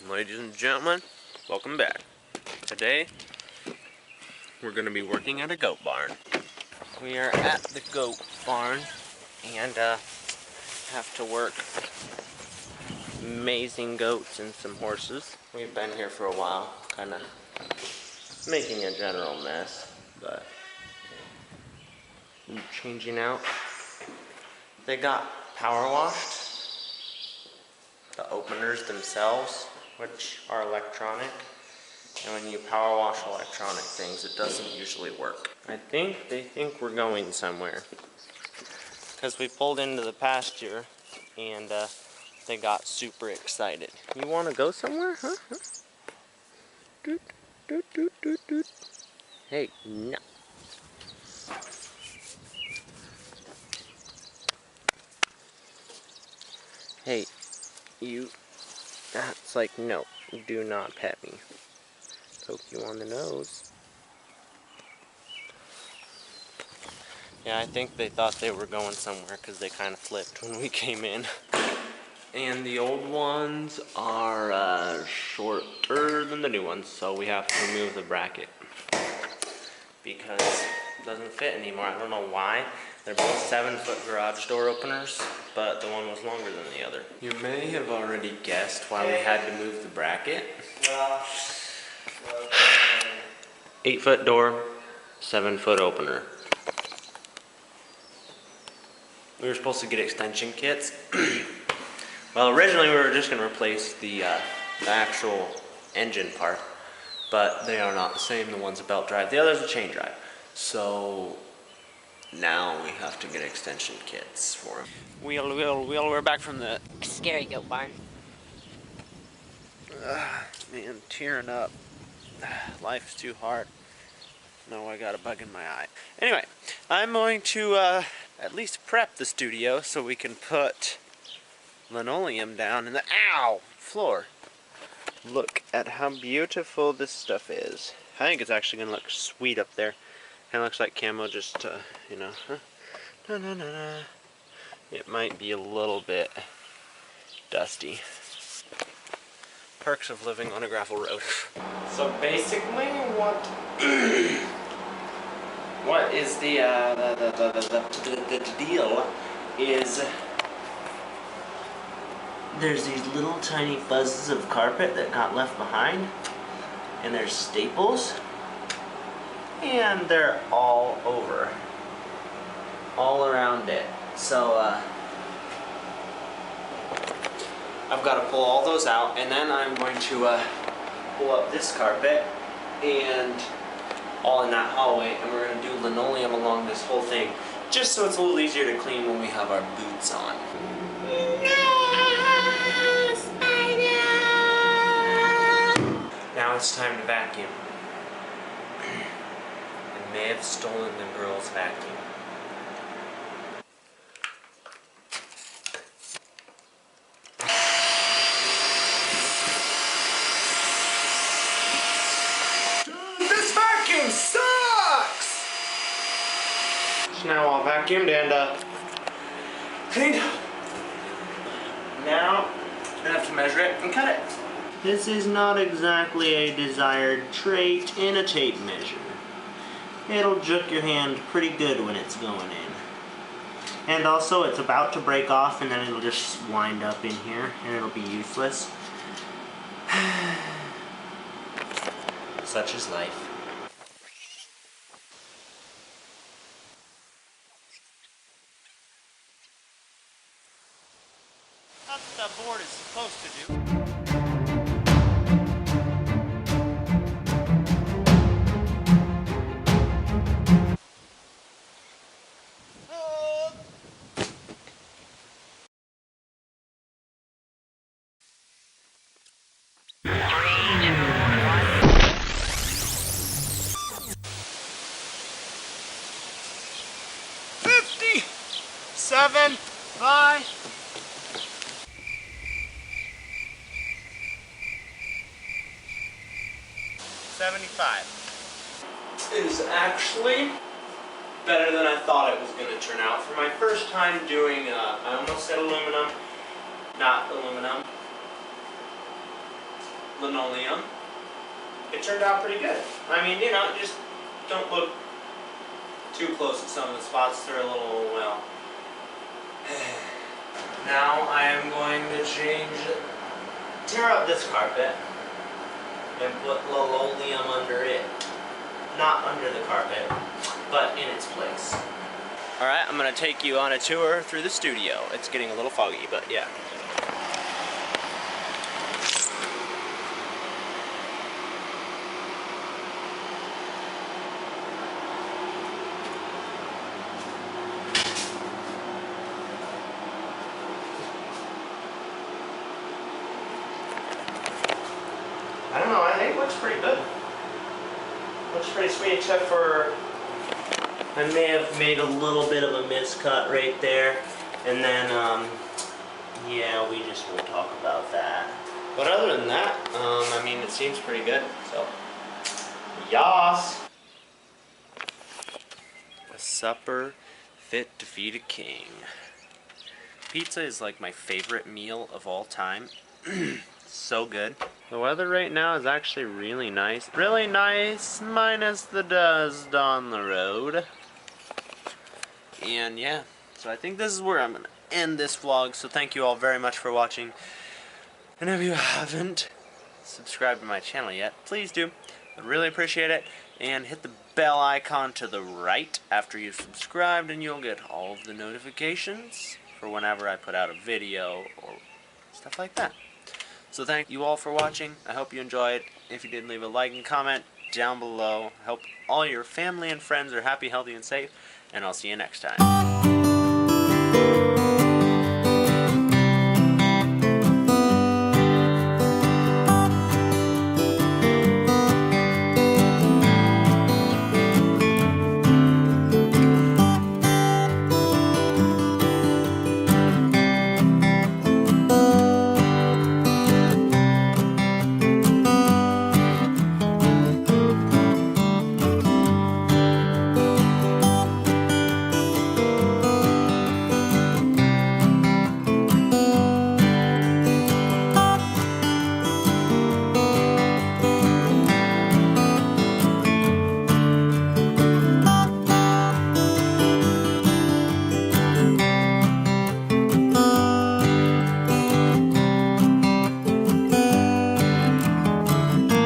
Ladies and gentlemen, welcome back. Today, we're going to be working at a goat barn. We are at the goat barn and have to work amazing goats and some horses. We've been here for a while, kind of making a general mess, but changing out. They got power washed, the openers themselves, which are electronic. And when you power wash electronic things, it doesn't usually work. I think they think we're going somewhere, because we pulled into the pasture and they got super excited. You want to go somewhere, huh? Doot, doot, doot, doot, doot. Hey, no. Hey, you. That's like, no, do not pet me. Poke you on the nose. Yeah, I think they thought they were going somewhere because they kind of flipped when we came in. And the old ones are shorter than the new ones, so we have to remove the bracket because it doesn't fit anymore. I don't know why. They're both 7-foot garage door openers, but the one was longer than the other. You may have already guessed why we had to move the bracket. 8-foot door, 7-foot opener. We were supposed to get extension kits. Well, originally we were just going to replace the actual engine part, but they are not the same. The one's a belt drive, the other's a chain drive. So now we have to get extension kits for them. Wheel, we're back from the Scary goat barn. man, tearing up. Life's too hard. No, I got a bug in my eye. Anyway, I'm going to at least prep the studio so we can put linoleum down in the floor. Look at how beautiful this stuff is. I think it's actually going to look sweet up there. Kind of looks like camo, just, you know. It might be a little bit dusty. Perks of living on a gravel road. So basically, what is the deal is there's these little tiny fuzzes of carpet that got left behind, and there's staples, and they're all over, all around it. So I've got to pull all those out, and then I'm going to pull up this carpet and all in that hallway, and we're going to do linoleum along this whole thing, just so it's a little easier to clean when we have our boots on. No, spider! Now it's time to vacuum. I may have stolen the girl's vacuum. Sucks! So now all vacuumed and cleaned. Now I have to measure it and cut it. This is not exactly a desired trait in a tape measure. It'll juke your hand pretty good when it's going in. And also it's about to break off, and then it'll just wind up in here and it'll be useless. Such is life. That's what that board is supposed to do. $57, bye. $75 is actually better than I thought it was going to turn out. For my first time doing, I almost said aluminum, not aluminum. linoleum. It turned out pretty good. I mean, you know, just don't look too close at some of the spots. They're a little, well. Now I am going to tear up this carpet and put linoleum under it. Not under the carpet, but in its place. Alright, I'm going to take you on a tour through the studio. It's getting a little foggy, but yeah. I don't know, I think it looks pretty good. Looks pretty sweet, except for I may have made a little bit of a miscut right there. And then, yeah, we just will talk about that. But other than that, I mean, it seems pretty good, so. Yas! A supper fit to feed a king. Pizza is like my favorite meal of all time. So good. The weather right now is actually really nice. Really nice, minus the dust on the road. And yeah, so I think this is where I'm going to end this vlog. So thank you all very much for watching. And if you haven't subscribed to my channel yet, please do. I'd really appreciate it. And hit the bell icon to the right after you've subscribed, and you'll get all of the notifications for whenever I put out a video or stuff like that. So thank you all for watching. I hope you enjoyed. If you did, leave a like and comment down below. I hope all your family and friends are happy, healthy, and safe. And I'll see you next time.